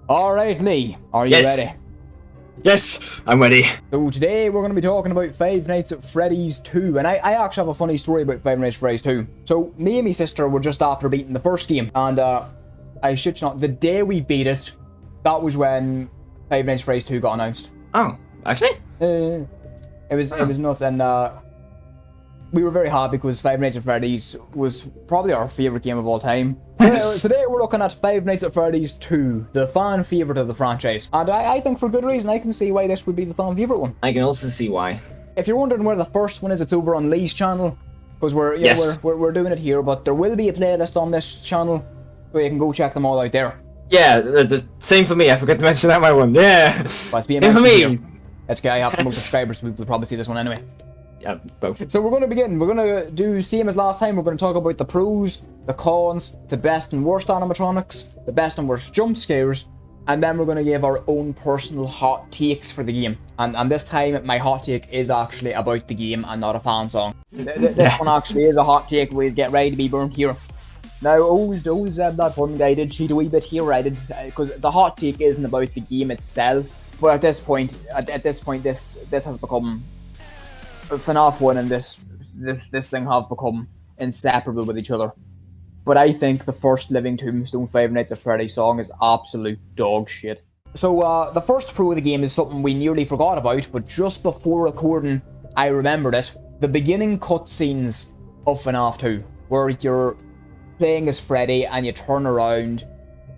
Alright, Lee, are you Yes. ready? Yes, I'm ready. So today we're going to be talking about Five Nights at Freddy's 2, and I actually have a funny story about Five Nights at Freddy's 2. So me and my sister were just after beating the first game, and I shit you not, the day we beat it, that was when Five Nights at Freddy's 2 got announced. Oh, actually? It was nuts, and we were very happy because Five Nights at Freddy's was probably our favourite game of all time. Today we're looking at Five Nights at Freddy's 2, the fan favourite of the franchise. And I think for good reason, I can see why this would be the fan favourite one. I can also see why. If you're wondering where the first one is, it's over on Lee's channel. Because we're doing it here, but there will be a playlist on this channel, so you can go check them all out there. Yeah, the same for me. I forgot to mention that my one. Yeah. But it's being Same for mentioned me. here. That's okay, I have the most subscribers, so we'll probably see this one anyway. Yeah, both. So we're going to begin. We're going to do same as last time. We're going to talk about the pros, the cons, the best and worst animatronics, the best and worst jump scares, and then we're going to give our own personal hot takes for the game. And this time, my hot take is actually about the game and not a fan song. This one actually is a hot take. Please get ready to be burnt here. Now, always that one guy did cheat a wee bit here. I did, because the hot take isn't about the game itself. But at this point, this has become Fnaf 1 and this thing have become inseparable with each other. But I think the first Living Tombstone Five Nights at Freddy song is absolute dog shit. So the first pro of the game is something we nearly forgot about, but just before recording, I remembered it. The beginning cutscenes of FNAF 2, where you're playing as Freddy and you turn around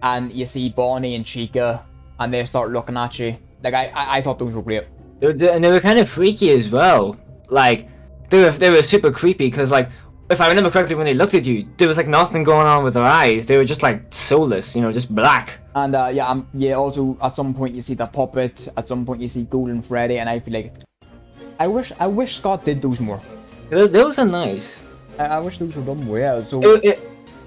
and you see Bonnie and Chica and they start looking at you. Like, I thought those were great. And they were kind of freaky as well. Like, they were super creepy because, like, if I remember correctly, when they looked at you, there was like nothing going on with their eyes. They were just like soulless, you know, just black. And yeah, also at some point you see the puppet. At some point you see Golden Freddy, and I feel like I wish Scott did those more. Those are nice. I wish those were done more. Yeah, so it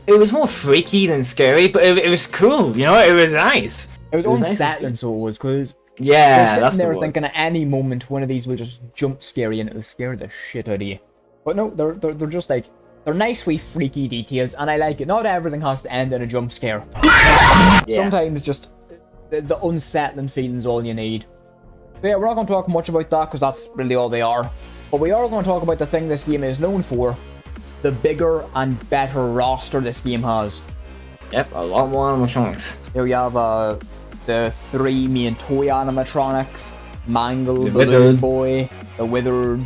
was more freaky than scary, but it was cool. You know, it was nice. It was unsettling, so it was, because yeah, you're that's sitting there the word. thinking at any moment one of these will just jump scare you and it'll scare the shit out of you. But no, they're just like, they're nice wee freaky details, and I like it. Not everything has to end in a jump scare. Yeah. Sometimes just the unsettling feeling's all you need. So yeah, we're not going to talk much about that because that's really all they are. But we are going to talk about the thing this game is known for: the bigger and better roster this game has. Yep, a lot more animatronics. Here we have the three main toy animatronics: Mangle, The Balloon Withered. Boy, the Withered,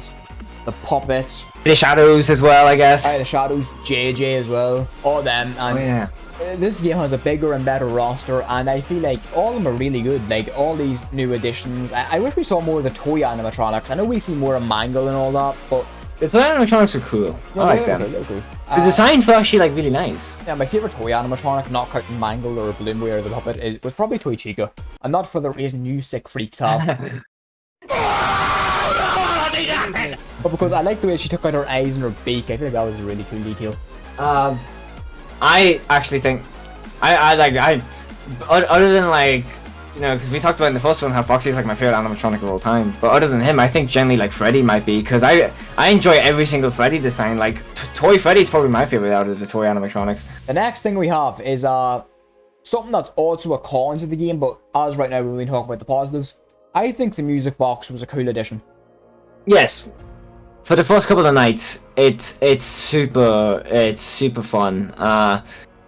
the Puppet, The shadows as well, I guess. the Shadows, JJ as well. All of them. And Oh yeah. this game has a bigger and better roster, and I feel like all of them are really good. Like, all these new additions. I wish we saw more of the toy animatronics. I know we see more of Mangle and all that, but The toy animatronics are cool. I like them. they're cool. The designs were actually like really nice. Yeah, my favourite toy animatronic, not counting Mangle or Balloon Boy or the Puppet, was probably Toy Chica. And not for the reason you sick freaks have. But because I like the way she took out her eyes and her beak. I feel like that was a really cool detail. I actually think I other than, like, you know, because we talked about in the first one how Foxy is like my favorite animatronic of all time, but other than him, I think generally like Freddy might be, because I enjoy every single Freddy design. Like Toy Freddy's probably my favorite out of the toy animatronics. The next thing we have is something that's also a con to the game, but as right now we've been talking about the positives. I think the music box was a cool addition. Yes, for the first couple of nights, it's super fun.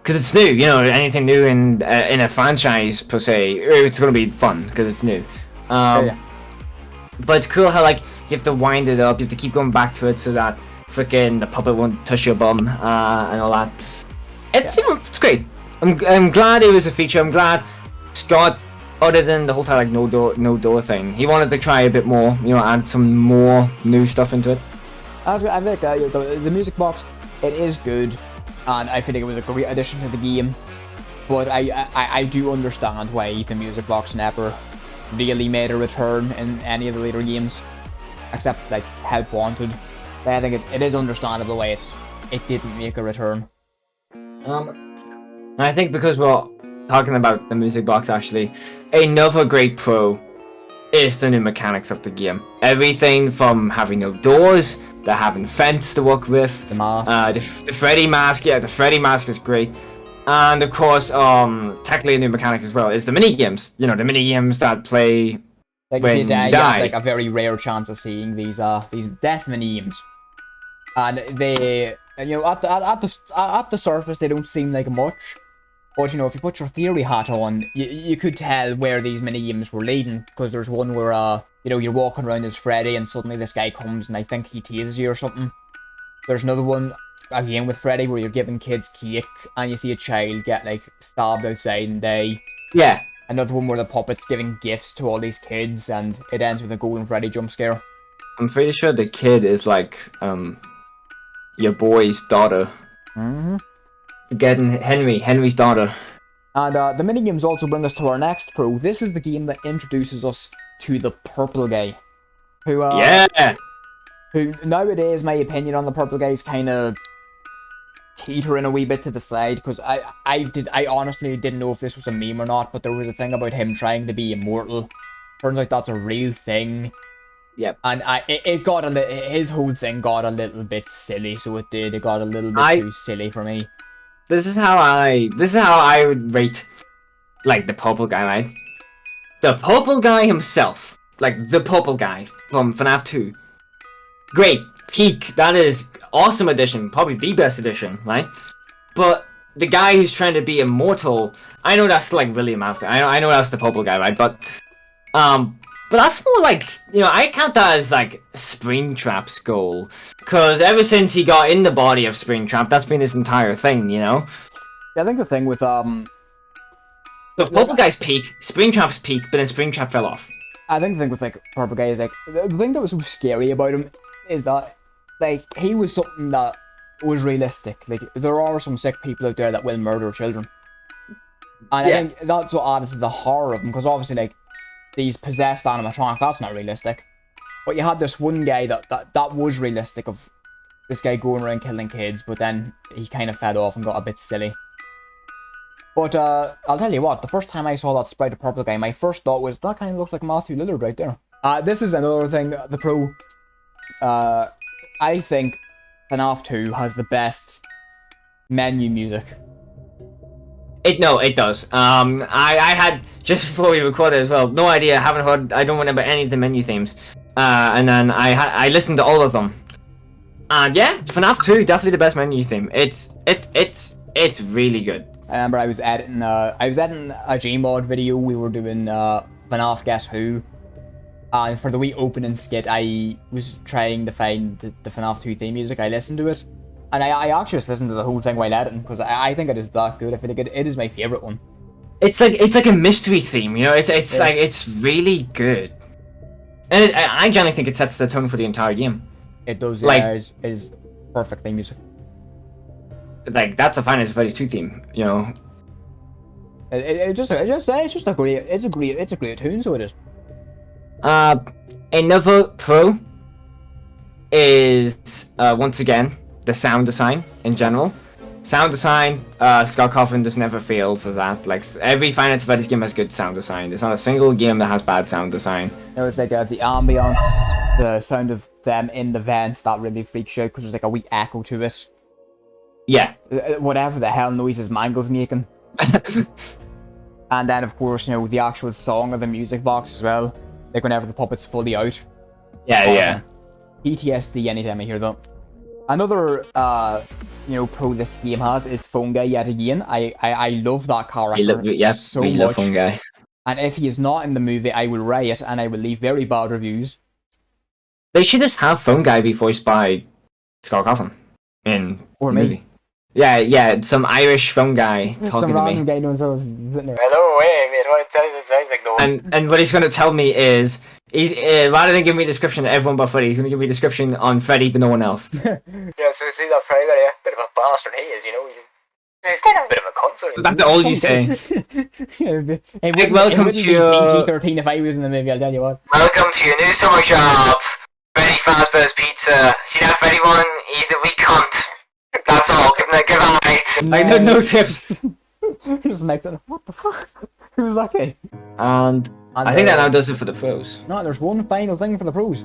Because it's new, you know, anything new in a franchise per se, it's gonna be fun because it's new. Yeah. But it's cool how, like, you have to wind it up, you have to keep going back to it so that freaking the puppet won't touch your bum and all that. You know, it's great. I'm glad it was a feature. I'm glad Scott, other than the whole time like no door thing, he wanted to try a bit more, you know, add some more new stuff into it. I like the music box. It is good, and I feel like it was a great addition to the game. But I do understand why the music box never really made a return in any of the later games, except like Help Wanted. But I think it is understandable why it didn't make a return. And I think because we're talking about the music box, actually, another great pro is the new mechanics of the game. Everything from having no doors, to having fence to work with, The mask. the Freddy mask. Yeah, the Freddy mask is great. And of course, technically a new mechanic as well is the mini games. You know, the mini games that play Like when if you die, you you die. have like a very rare chance of seeing these death memes, and they, you know, at the surface they don't seem like much, but you know, if you put your theory hat on, you could tell where these mini games were leading, because there's one where you know, you're walking around as Freddy and suddenly this guy comes and I think he tases you or something. There's another one again with Freddy where you're giving kids cake and you see a child get like stabbed outside and die. Yeah. Another one where the puppet's giving gifts to all these kids and it ends with a golden Freddy jump scare. I'm pretty sure the kid is like your boy's daughter. Mm-hmm. Getting Henry's daughter. And the minigames also bring us to our next pro. This is the game that introduces us to the purple guy. Who who nowadays, my opinion on the purple guy is kind of teetering a wee bit to the side, because I honestly didn't know if this was a meme or not, but there was a thing about him trying to be immortal. Turns out that's a real thing. Yep. And it got his whole thing got a little bit silly, so it did. It got a little bit too silly for me. This is how I would rate, like, the purple guy, right? The purple guy himself, like the purple guy from Fnaf 2. Great, peak. That is awesome edition, probably the best edition, right? But the guy who's trying to be immortal, I know that's like William after. I know that's the purple guy, right? But that's more like, you know, I count that as like Springtrap's goal, because ever since he got in the body of Springtrap, that's been his entire thing, you know. Yeah, I think the thing with the purple guy's peak, Springtrap's peak, but then Springtrap fell off. I think the thing with like purple guy is like the thing that was so scary about him is that like he was something that was realistic. Like there are some sick people out there that will murder children, and I think that's what added to the horror of him, because obviously like these possessed animatronic, that's not realistic. But you had this one guy that was realistic, of this guy going around killing kids, but then he kind of fed off and got a bit silly. But I'll tell you what, the first time I saw that sprite of purple guy, my first thought was, that kind of looks like Matthew Lillard right there. This is another thing, the pro. I think Fnaf 2 has the best menu music. It does. I had, just before we recorded as well, no idea, haven't heard, I don't remember any of the menu themes. And then I listened to all of them. And yeah, Fnaf 2, definitely the best menu theme. It's really good. I remember I was editing a Gmod video. We were doing Fnaf Guess Who, and for the wee opening skit, I was trying to find the Fnaf 2 theme music. I listened to it, and I actually just listened to the whole thing while editing, because I think it is that good. I think it is my favorite one. It's like a mystery theme, you know. It's like, it's really good, and I generally think it sets the tone for the entire game. It does. Like, yeah, it is perfect theme music. Like, that's a Final Fantasy 2 theme, you know. It's just a great tune, so it is. Another pro is once again the sound design in general. Sound design, Scott Cawthon just never fails with that. Like, every Final Fantasy game has good sound design. There's not a single game that has bad sound design. You know, it's like the ambience, the sound of them in the vents, that really freaks you out, because there's like a wee echo to it. Yeah. Whatever the hell noises Mango's making. And then, of course, you know, the actual song of the music box as well. Like, whenever the puppet's fully out. Yeah. PTSD anytime I hear that. Another, you know, pro this game has is Phone Guy yet again. I love that character so much. Love Phone Guy. And if he is not in the movie, I will riot and I will leave very bad reviews. They should just have Phone Guy be voiced by Scott Cawthon in or the me. movie. Yeah, some Irish phone guy talking some to me. Some random guy knows I was sitting there. Hello, hey, mate, what tell you this sounds like no. And what he's going to tell me is, he's rather than give me a description of everyone but Freddy, he's going to give me a description on Freddy but no one else. Yeah, so see that Freddy there, bit of a bastard he is, you know. He's kind of a bit of a cunt. So that's all you say. Hey, welcome to your PG-13 if I was in the movie, I'll tell you what. Welcome to your new summer job, Freddy Fazbear's Pizza. See that Freddy one? He's a wee cunt. That's all. Goodbye. Like, no tips. Just make that. What the fuck? Who's that guy? And I think that now does it for the pros. No, there's one final thing for the pros,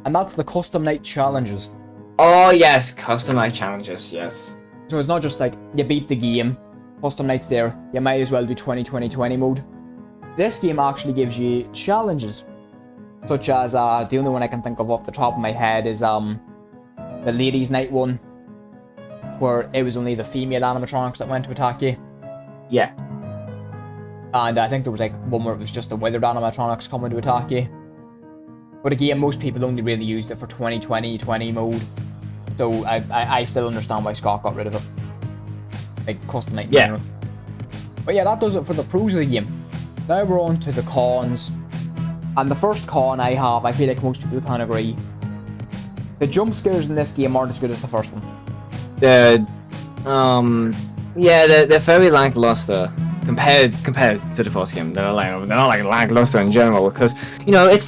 and that's the custom night challenges. Oh yes, custom night challenges. Yes. So it's not just like you beat the game, custom nights there, you might as well do 20-20-20 mode. This game actually gives you challenges, such as the only one I can think of off the top of my head is the ladies' night one, where it was only the female animatronics that went to attack you. Yeah. And I think there was like one where it was just the withered animatronics coming to attack you. But again, most people only really used it for 20-20-20 mode. So I still understand why Scott got rid of it. Like custom night in general. But yeah, that does it for the pros of the game. Now we're on to the cons. And the first con I have, I feel like most people can agree. The jump scares in this game aren't as good as the first one. They're very lackluster compared to the first game. They're not like lackluster in general, because it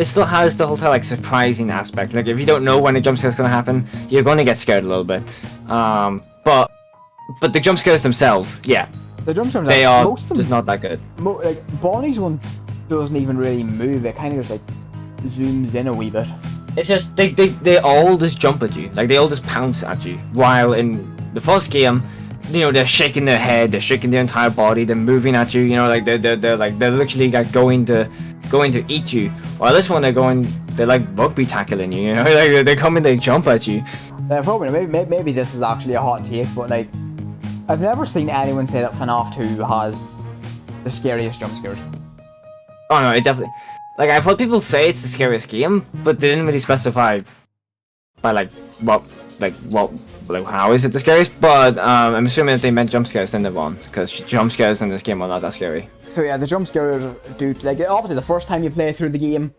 still has the whole like surprising aspect. Like if you don't know when a jump scare is gonna happen, you're gonna get scared a little bit. But the jump scares themselves, yeah, the jump scares they are most of them, just not that good. Like Bonnie's one doesn't even really move. It kind of just like zooms in a wee bit. It's just they all just jump at you, like they all just pounce at you. While in the first game, they're shaking their head, they're shaking their entire body, they're moving at you. Like they're literally like going to eat you. While this one they're like rugby tackling you. Like they come and they jump at you. Probably maybe this is actually a hot take, but like I've never seen anyone say that FNAF 2 has the scariest jump scares. Oh no, it definitely. Like I've heard people say it's the scariest game, but they didn't really specify by how is it the scariest. But I'm assuming that they meant jump scares, then they're wrong, because jump scares in this game are not that scary. So yeah, the jump scares do, like, obviously the first time you play through the game,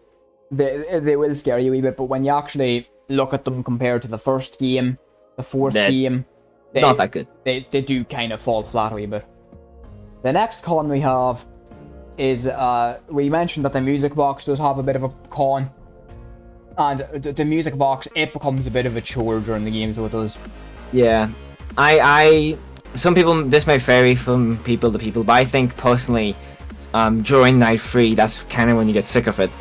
they will scare you a wee bit, but when you actually look at them compared to the first game, the fourth game, not that good. They do kind of fall flat a wee bit. The next con we have is, we mentioned that the music box does have a bit of a con. And the music box, it becomes a bit of a chore during the game, so it does. Yeah. Some people, this may vary from people to people, but I think personally, during night 3, that's kind of when you get sick of it.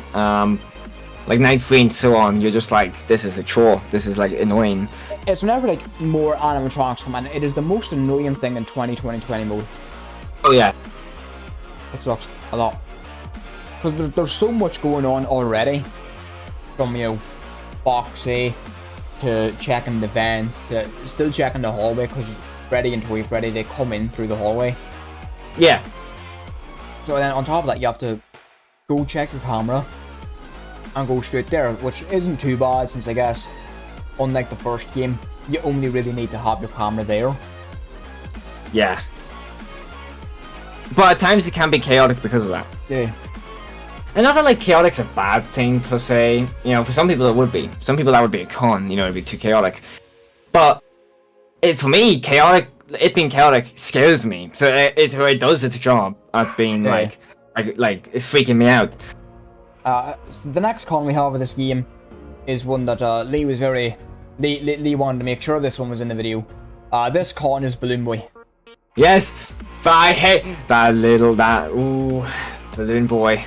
Like night 3 and so on, you're just like, this is a chore, this is like annoying. It's whenever like more animatronics come in, it is the most annoying thing in 20-20-20 mode. Oh yeah. It sucks a lot. Because there's so much going on already. From, Foxy, to checking the vents, to still checking the hallway, because Freddy and Toy Freddy, they come in through the hallway. Yeah. So then on top of that, you have to go check your camera and go straight there, which isn't too bad, since I guess, unlike the first game, you only really need to have your camera there. Yeah. But at times it can be chaotic because of that. Yeah. And not that like chaotic's a bad thing per se, for some people it would be. Some people that would be a con, it'd be too chaotic. But for me, it being chaotic scares me. So it does its job at being like freaking me out. So the next con we have with this game is one that Lee wanted to make sure this one was in the video. This con is Balloon Boy. Yes, but I hate ooh, Balloon Boy.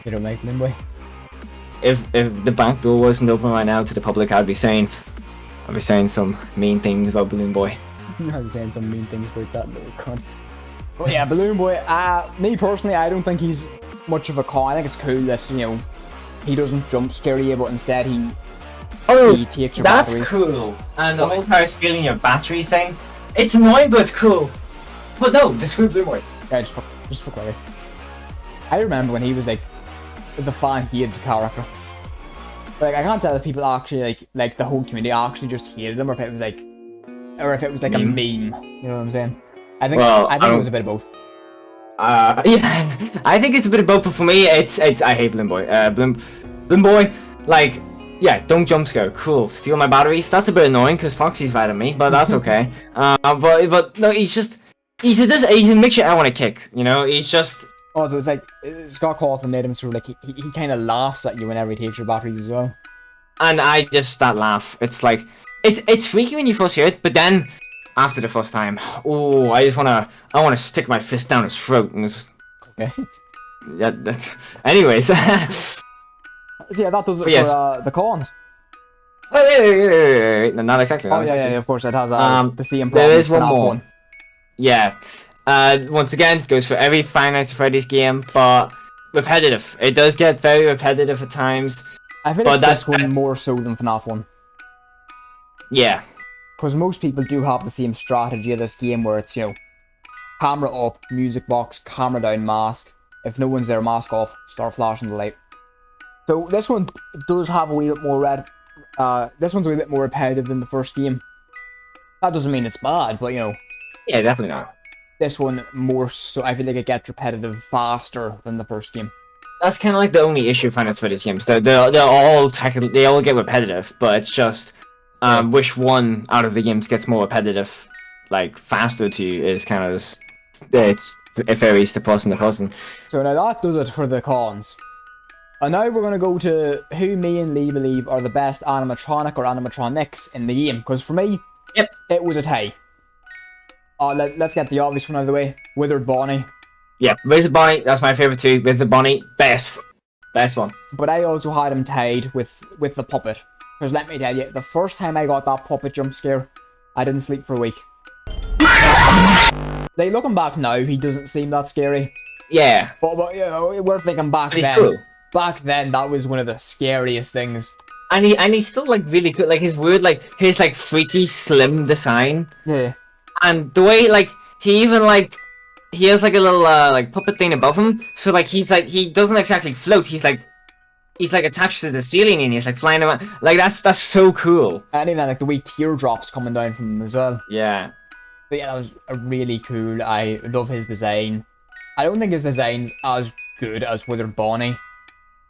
You don't like Balloon Boy? If the back door wasn't open right now to the public, I'd be saying some mean things about Balloon Boy. I'd be saying some mean things about that little cunt. But yeah, Balloon Boy, me personally, I don't think he's much of a con. I think it's cool that, he doesn't jump scare you, but instead he takes your batteries. That's cool. And the whole entire stealing your batteries thing, it's annoying, but it's cool. But no, just screw Balloon Boy. Yeah, just for clarity. I remember when he was like the fan hated the character. Like I can't tell if people actually like the whole community actually just hated him, or if it was like a meme. You know what I'm saying? I think it was a bit of both. Yeah, I think it's a bit of both. But for me, it's I hate Balloon Boy. Balloon Boy, like, yeah, don't jump scare. Cool. Steal my batteries. That's a bit annoying because Foxy's mad at me, but that's okay. But no, he's a mixture I want to kick. He's just. Oh, so it's like Scott Cawthon made him sort of like he kind of laughs at you whenever he takes your batteries as well. And that laugh. It's like it's freaky when you first hear it, but then after the first time, I wanna stick my fist down his throat and just. Okay. Yeah. Anyways. So yeah, that does it for the cons. Oh yeah. No, not exactly. Oh yeah. Of course, it has the same problem. There is one more. Yeah. Once again, goes for every Five Nights at Freddy's game, but repetitive. It does get very repetitive at times. I feel But like this one more so than FNAF 1. Yeah. Because most people do have the same strategy of this game where it's, camera up, music box, camera down, mask. If no one's there, mask off, start flashing the light. So this one does have a wee bit more this one's a wee bit more repetitive than the first game. That doesn't mean it's bad, but Yeah, definitely not. this one more so, I feel like it gets repetitive faster than the first game. That's kind of like the only issue with Five Nights at Freddy's games. They're all technically, they all get repetitive, but it's just which one out of the games gets more repetitive, like faster to you, is kind of it varies to person to person. So now that does it for the cons. And now we're going to go to who me and Lee believe are the best animatronic or animatronics in the game. Because for me, it was a tie. Let's get the obvious one out of the way. Withered Bonnie. Yeah, Withered Bonnie, that's my favorite too. Withered Bonnie, best one. But I also had him tied with the puppet. Because let me tell you, the first time I got that puppet jump scare, I didn't sleep for a week. Like, looking back now, he doesn't seem that scary. Yeah. But we're thinking back then. Cool. Back then, that was one of the scariest things. And he's still like really good. Like his weird, like his freaky slim design. Yeah. And the way he even he has a little puppet thing above him. So he doesn't exactly float. He's attached to the ceiling and he's flying around. That's so cool. And even the wee teardrops coming down from him as well. Yeah. But yeah, that was a really cool. I love his design. I don't think his design's as good as Withered Bonnie.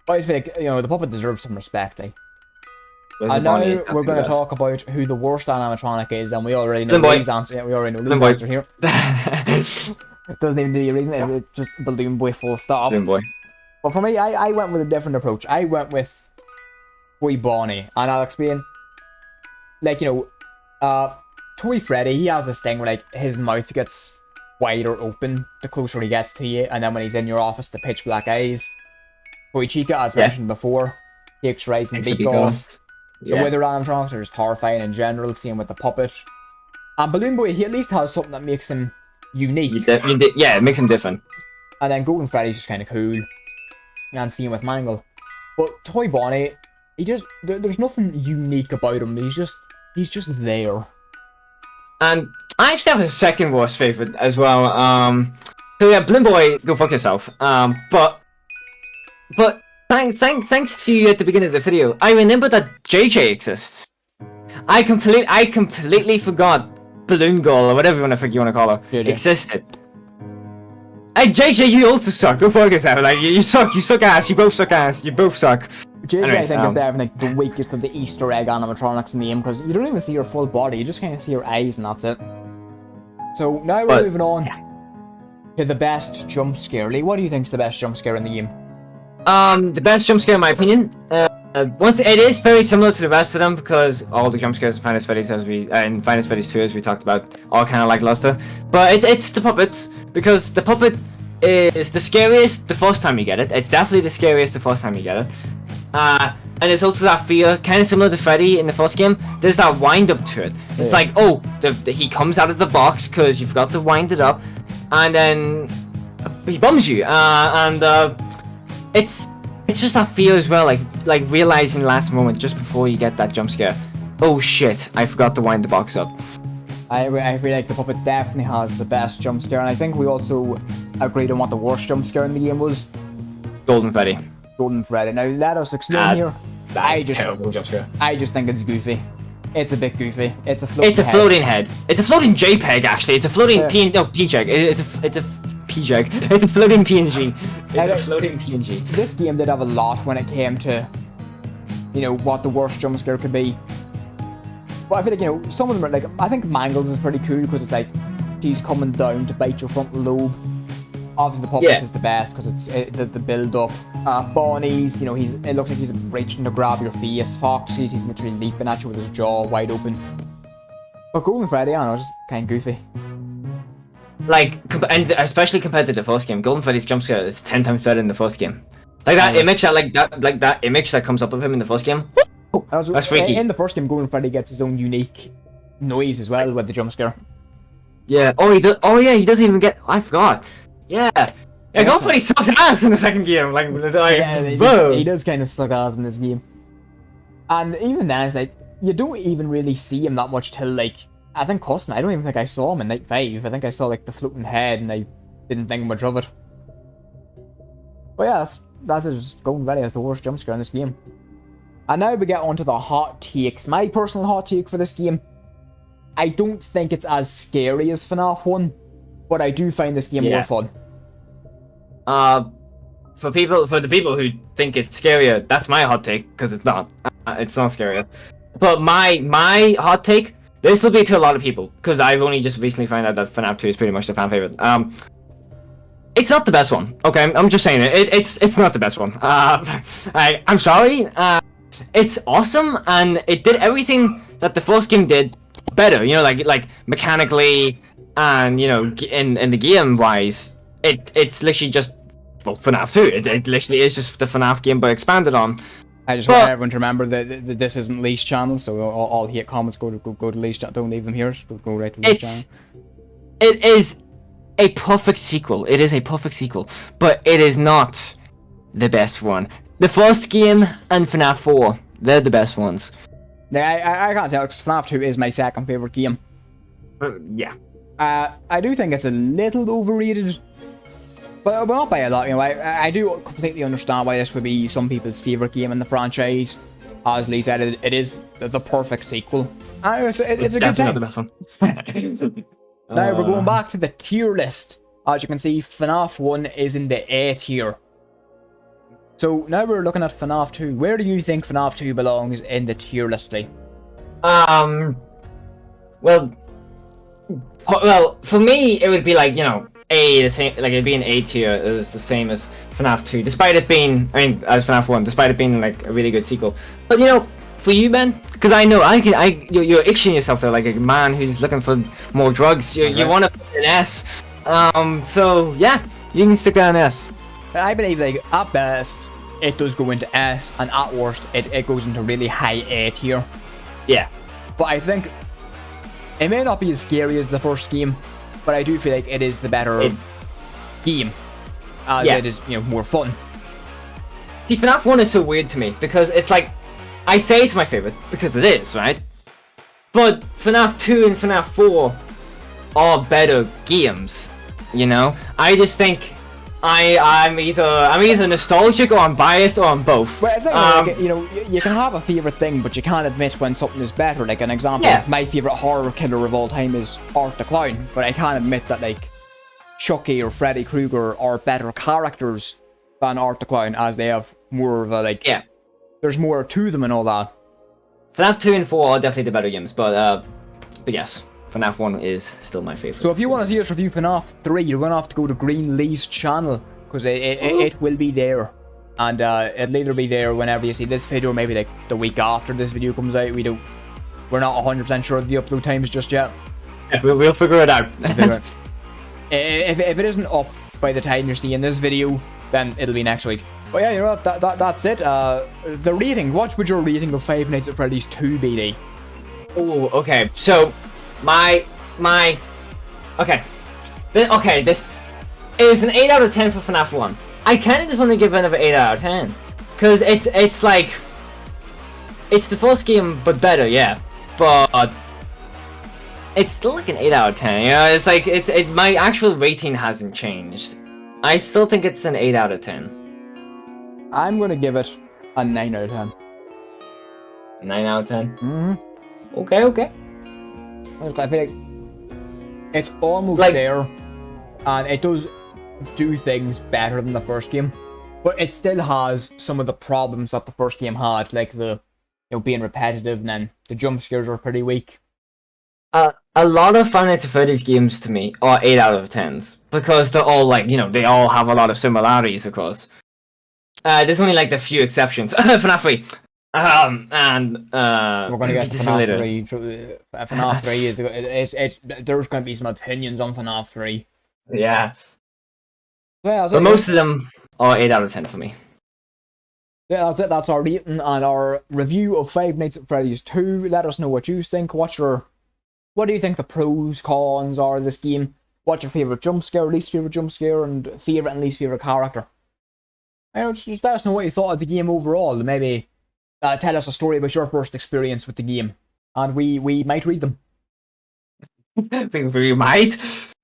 But I think, the puppet deserves some respect, And now we're going to talk about who the worst animatronic is, and we already know Lee's answer. Yeah, we already know Lee's answer here. It doesn't even need a reason, it's just Balloon Boy full stop. Balloon Boy. But for me, I went with a different approach. I went with Toy Bonnie, and I'll explain. Toy Freddy, he has this thing where his mouth gets wider open the closer he gets to you, and then when he's in your office, the pitch black eyes. Toy Chica, as mentioned before, takes your eyes and beak off. The Wither animatronics are just horrifying in general, same with the puppet. And Balloon Boy, he at least has something that makes him unique. Yeah, it makes him different. And then Golden Freddy's just kind of cool. And same with Mangle. But Toy Bonnie, there's nothing unique about him. He's just there. And I actually have a second worst favorite as well. So yeah, Balloon Boy, go fuck yourself. But thanks to you at the beginning of the video, I remember that JJ exists. I completely forgot Balloon Girl, or whatever you want to call her, existed. Hey JJ, you also suck. Go fuck yourself. You suck. You suck ass. You both suck ass. You both suck. JJ, anyways, I think is definitely the weakest of the Easter egg animatronics in the game, because you don't even see her full body. You just kind of see her eyes, and that's it. So now we're moving on to the best jump scare. Lee, what do you think is the best jump scare in the game? The best jump scare in my opinion, once it is very similar to the rest of them, because all the jump scares in Five Nights at Freddy's 2, as we talked about, are kind of lackluster. But it's the puppets, because the puppet is the scariest the first time you get it. It's definitely the scariest the first time you get it. And it's also that fear, kind of similar to Freddy in the first game. There's that wind up to it. It's he comes out of the box because you forgot to wind it up, and then he bums you. It's just that fear as well, like realizing last moment just before you get that jump scare. Oh shit! I forgot to wind the box up. I feel like the puppet definitely has the best jump scare, and I think we also agreed on what the worst jump scare in the game was. Golden Freddy. Golden Freddy. Now let us explain here. That's terrible jump scare. I just think it's goofy. It's a bit goofy. It's a floating head. It's a floating JPEG actually. It's a floating PJPEG. It's a PJPEG. It's a floating PNG. It's a floating PNG. This game did have a lot when it came to, what the worst jump scare could be. But I feel like, some of them are I think Mangles is pretty cool because it's he's coming down to bite your frontal lobe. Obviously the puppets is the best because it's the build up. Bonnie's, it looks like he's reaching to grab your face. Foxy's, he's literally leaping at you with his jaw wide open. But Golden Freddy, I don't know, just kind of goofy. And especially compared to the first game, Golden Freddy's jump scare is 10 times better than the first game. That image that image that comes up of him in the first game. That's freaky. In the first game, Golden Freddy gets his own unique noise as well with the jump scare. Yeah. Oh, he does. Oh, yeah. He doesn't even get. I forgot. Yeah. Yeah. Golf Freddy sucks ass in the second game. Like Yeah, whoa. he does kind of suck ass in this game. And even then, it's like, you don't even really see him that much till, like, I think Custom. I don't even think I saw him in Night 5. I think I saw, like, the floating head, and I didn't think much of it. But yeah, that's just going ready as the worst jump scare in this game. And now we get onto the hot takes. My personal hot take for this game, I don't think it's as scary as FNAF 1, but I do find this game more fun. For the people who think it's scarier, that's my hot take, because it's not. It's not scarier. But my hot take, this will be to a lot of people, because I've only just recently found out that FNAF 2 is pretty much the fan favorite. It's not the best one. Okay, I'm just saying it. It's not the best one. I'm sorry. It's awesome, and it did everything that the first game did better. You know, like mechanically, and you know, in the game wise, it's literally just FNAF 2. It literally is just the FNAF game, but expanded on. I just want everyone to remember that this isn't Lee's channel, so all hate comments go to Lee's channel. Don't leave them here. Go right to Lee's channel. It is a perfect sequel. It is a perfect sequel, but it is not the best one. The first game and FNAF 4, they're the best ones. Yeah, I can't tell, because FNAF 2 is my second favorite game. Yeah. I do think it's a little overrated, but not by a lot. You know, I do completely understand why this would be some people's favorite game in the franchise. As Lee said, it is the perfect sequel. It's a good time. Not the best one. Now we're going back to the tier list. As you can see, FNAF 1 is in the A tier. So now we're looking at FNAF 2. Where do you think FNAF 2 belongs in the tier list, Lee? Well, for me, it would be like, you know, the same, like it'd be an A tier. It's the same as FNAF 2, despite it being, as FNAF 1, despite it being like a really good sequel. But you know, for you, Ben, because I know you're itching yourself there, like a man who's looking for more drugs. You want to put an S. So yeah, you can stick down an S. I believe, like, at best, it does go into S, and at worst, it goes into really high A tier. Yeah. But I think it may not be as scary as the first game, but I do feel like it is the better game, as it is, you know, more fun. See, FNAF 1 is so weird to me, because it's like, I say it's my favorite, because it is, right? But FNAF 2 and FNAF 4 are better games, you know? I just think I'm either nostalgic, or I'm biased, or I'm both. Well, I think, you know, you can have a favorite thing, but you can't admit when something is better. Like, an example, my favorite horror killer of all time is Art the Clown, but I can't admit that, like, Chucky or Freddy Krueger are better characters than Art the Clown, as they have more of a, like, there's more to them and all that. FNAF 2 and 4 are definitely the better games, but yes. FNAF 1 is still my favorite. So if you want to see us review FNAF 3, you're going to have to go to Green Lee's channel, because it will be there. And it'll either be there whenever you see this video, or maybe like the week after this video comes out. We're not 100% sure of the upload times just yet. Yeah, we'll figure it out. If it isn't up by the time you're seeing this video, then it'll be next week. But yeah, you know what, that's it. The rating, what would your rating of Five Nights at Freddy's 2 be, Lee? Oh, okay. So this is an 8 out of 10 for FNAF 1. I kind of just want to give another 8 out of 10, because it's like, it's the first game but better, yeah, but it's still like an 8 out of 10. You know, it's like my actual rating hasn't changed. I still think it's an 8 out of 10. I'm gonna give it a 9 out of 10. 9 out of 10. Mm-hmm. Okay. I feel like it's almost there, and it does do things better than the first game, but it still has some of the problems that the first game had, like the, you know, being repetitive, and then the jump scares are pretty weak. A lot of Five Nights at Freddy's games to me are 8 out of 10s, because they're all like, you know, they all have a lot of similarities, of course. There's only like the few exceptions. FNAF 3. And we're gonna get to FNAF 3. FNAF 3 there's gonna be some opinions on FNAF 3. Yeah. Yeah, but most of them are 8 out of 10 for me. Yeah, that's it. That's our rating and our review of Five Nights at Freddy's 2. Let us know what you think. What's your what do you think the pros, cons are of this game? What's your favorite jump scare, least favorite jump scare, and favorite and least favorite character? Just let us know what you thought of the game overall. Maybe tell us a story about your first experience with the game, and we might read them. I think we might.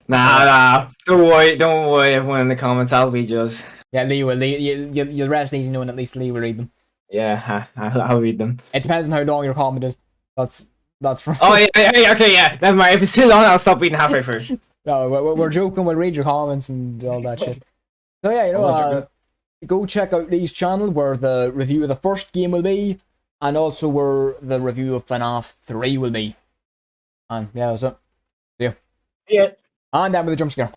Nah. Don't worry, everyone in the comments. I'll read yours. Yeah, Lee will. You'll rest easy knowing at least Lee will read them. Yeah, I'll read them. It depends on how long your comment is. That's from. Oh yeah, okay, yeah. Never mind. If it's still on, I'll stop reading halfway through. No, we're joking. We'll read your comments and all that shit. So yeah, go check out Lee's channel where the review of the first game will be, and also where the review of Fnaf 3 will be. And yeah, that's it. See ya. Yeah. And then with the jump scare.